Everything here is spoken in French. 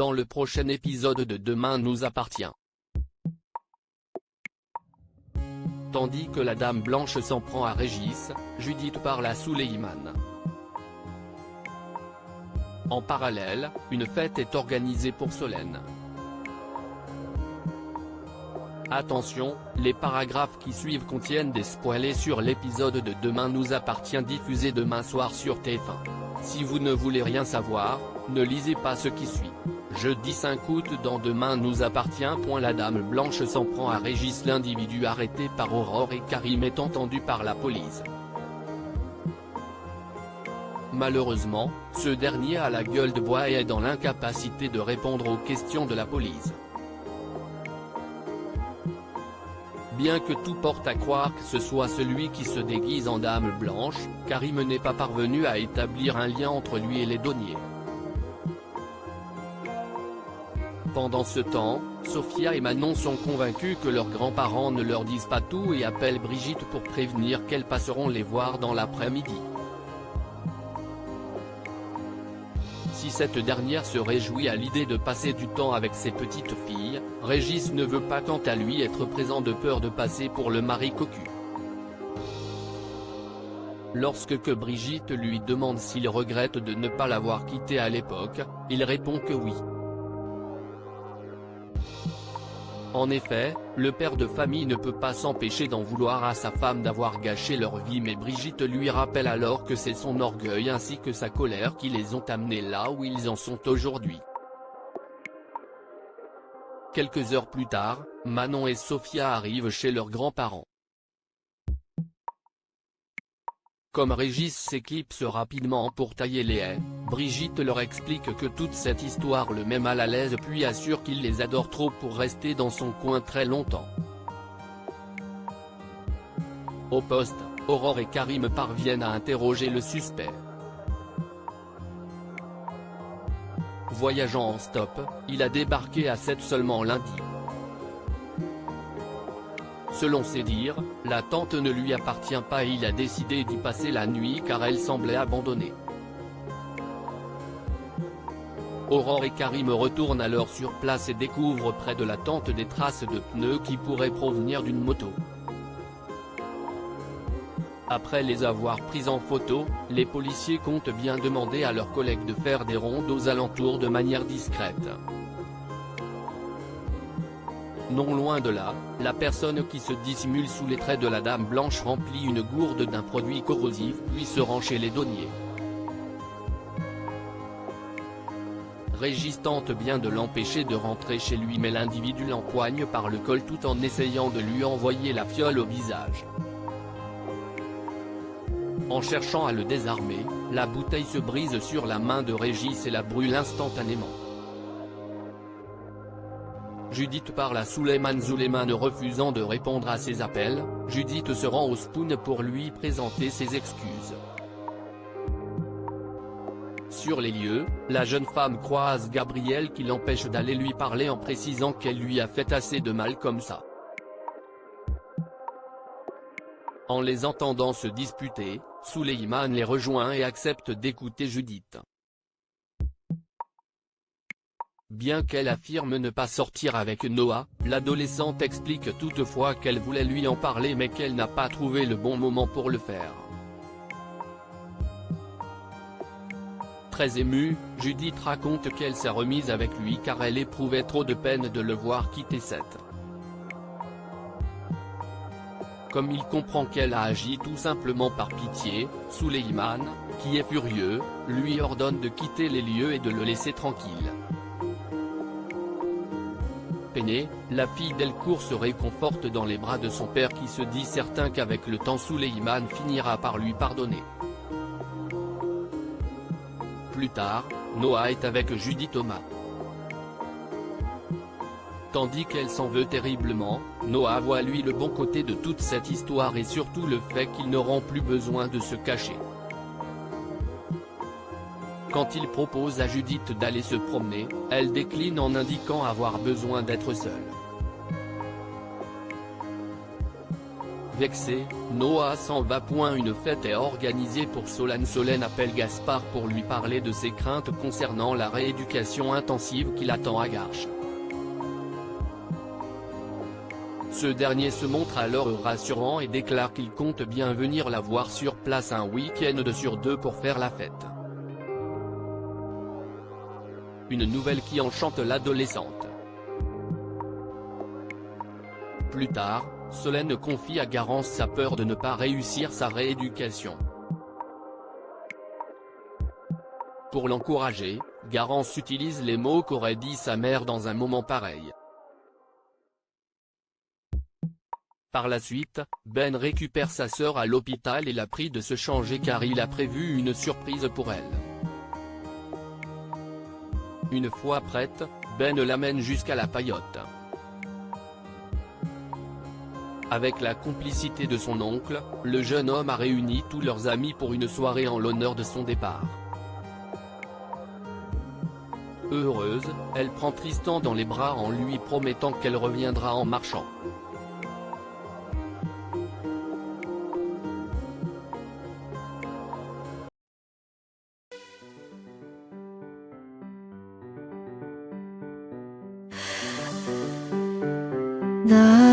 dans le prochain épisode de Demain nous appartient. Tandis que la Dame Blanche s'en prend à Régis, Judith parle à Souleymane. En parallèle, une fête est organisée pour Solène. Attention, les paragraphes qui suivent contiennent des spoilers sur l'épisode de Demain nous appartient diffusé demain soir sur TF1. Si vous ne voulez rien savoir, ne lisez pas ce qui suit. Jeudi 5 août dans Demain nous appartient. La Dame Blanche s'en prend à Régis. L'individu arrêté par Aurore et Karim est entendu par la police. Malheureusement, ce dernier a la gueule de bois et est dans l'incapacité de répondre aux questions de la police. Bien que tout porte à croire que ce soit celui qui se déguise en Dame Blanche, Karim n'est pas parvenu à établir un lien entre lui et les douaniers. Pendant ce temps, Sophia et Manon sont convaincus que leurs grands-parents ne leur disent pas tout et appellent Brigitte pour prévenir qu'elles passeront les voir dans l'après-midi. Si cette dernière se réjouit à l'idée de passer du temps avec ses petites filles, Régis ne veut pas quant à lui être présent de peur de passer pour le mari cocu. Lorsque Brigitte lui demande s'il regrette de ne pas l'avoir quitté à l'époque, il répond que oui. En effet, le père de famille ne peut pas s'empêcher d'en vouloir à sa femme d'avoir gâché leur vie, mais Brigitte lui rappelle alors que c'est son orgueil ainsi que sa colère qui les ont amenés là où ils en sont aujourd'hui. Quelques heures plus tard, Manon et Sophia arrivent chez leurs grands-parents. Comme Régis s'éclipse rapidement pour tailler les haies, Brigitte leur explique que toute cette histoire le met mal à l'aise puis assure qu'il les adore trop pour rester dans son coin très longtemps. Au poste, Aurore et Karim parviennent à interroger le suspect. Voyageant en stop, il a débarqué à 7 seulement lundi. Selon ses dires, la tente ne lui appartient pas et il a décidé d'y passer la nuit car elle semblait abandonnée. Aurore et Karim retournent alors sur place et découvrent près de la tente des traces de pneus qui pourraient provenir d'une moto. Après les avoir prises en photo, les policiers comptent bien demander à leurs collègues de faire des rondes aux alentours de manière discrète. Non loin de là, la personne qui se dissimule sous les traits de la Dame Blanche remplit une gourde d'un produit corrosif puis se rend chez les douaniers. Régis tente bien de l'empêcher de rentrer chez lui mais l'individu l'empoigne par le col tout en essayant de lui envoyer la fiole au visage. En cherchant à le désarmer, la bouteille se brise sur la main de Régis et la brûle instantanément. Judith parle à Souleymane refusant de répondre à ses appels. Judith se rend au Spoon pour lui présenter ses excuses. Sur les lieux, la jeune femme croise Gabriel qui l'empêche d'aller lui parler en précisant qu'elle lui a fait assez de mal comme ça. En les entendant se disputer, Souleymane les rejoint et accepte d'écouter Judith. Bien qu'elle affirme ne pas sortir avec Noah, l'adolescente explique toutefois qu'elle voulait lui en parler mais qu'elle n'a pas trouvé le bon moment pour le faire. Très émue, Judith raconte qu'elle s'est remise avec lui car elle éprouvait trop de peine de le voir quitter Seth. Comme il comprend qu'elle a agi tout simplement par pitié, Souleymane, qui est furieux, lui ordonne de quitter les lieux et de le laisser tranquille. Peinée, la fille Delcourt se réconforte dans les bras de son père qui se dit certain qu'avec le temps Souleymane finira par lui pardonner. Plus tard, Noah est avec Judy Thomas. Tandis qu'elle s'en veut terriblement, Noah voit lui le bon côté de toute cette histoire et surtout le fait qu'ils n'auront plus besoin de se cacher. Quand il propose à Judith d'aller se promener, elle décline en indiquant avoir besoin d'être seule. Vexé, Noah s'en va. Une fête est organisée pour Solène. Solène appelle Gaspard pour lui parler de ses craintes concernant la rééducation intensive qui l'attend à Garches. Ce dernier se montre alors rassurant et déclare qu'il compte bien venir la voir sur place un week-end sur 2 pour faire la fête. Une nouvelle qui enchante l'adolescente. Plus tard, Solène confie à Garance sa peur de ne pas réussir sa rééducation. Pour l'encourager, Garance utilise les mots qu'aurait dit sa mère dans un moment pareil. Par la suite, Ben récupère sa sœur à l'hôpital et la prie de se changer car il a prévu une surprise pour elle. Une fois prête, Ben l'amène jusqu'à la paillote. Avec la complicité de son oncle, le jeune homme a réuni tous leurs amis pour une soirée en l'honneur de son départ. Heureuse, elle prend Tristan dans les bras en lui promettant qu'elle reviendra en marchant. 나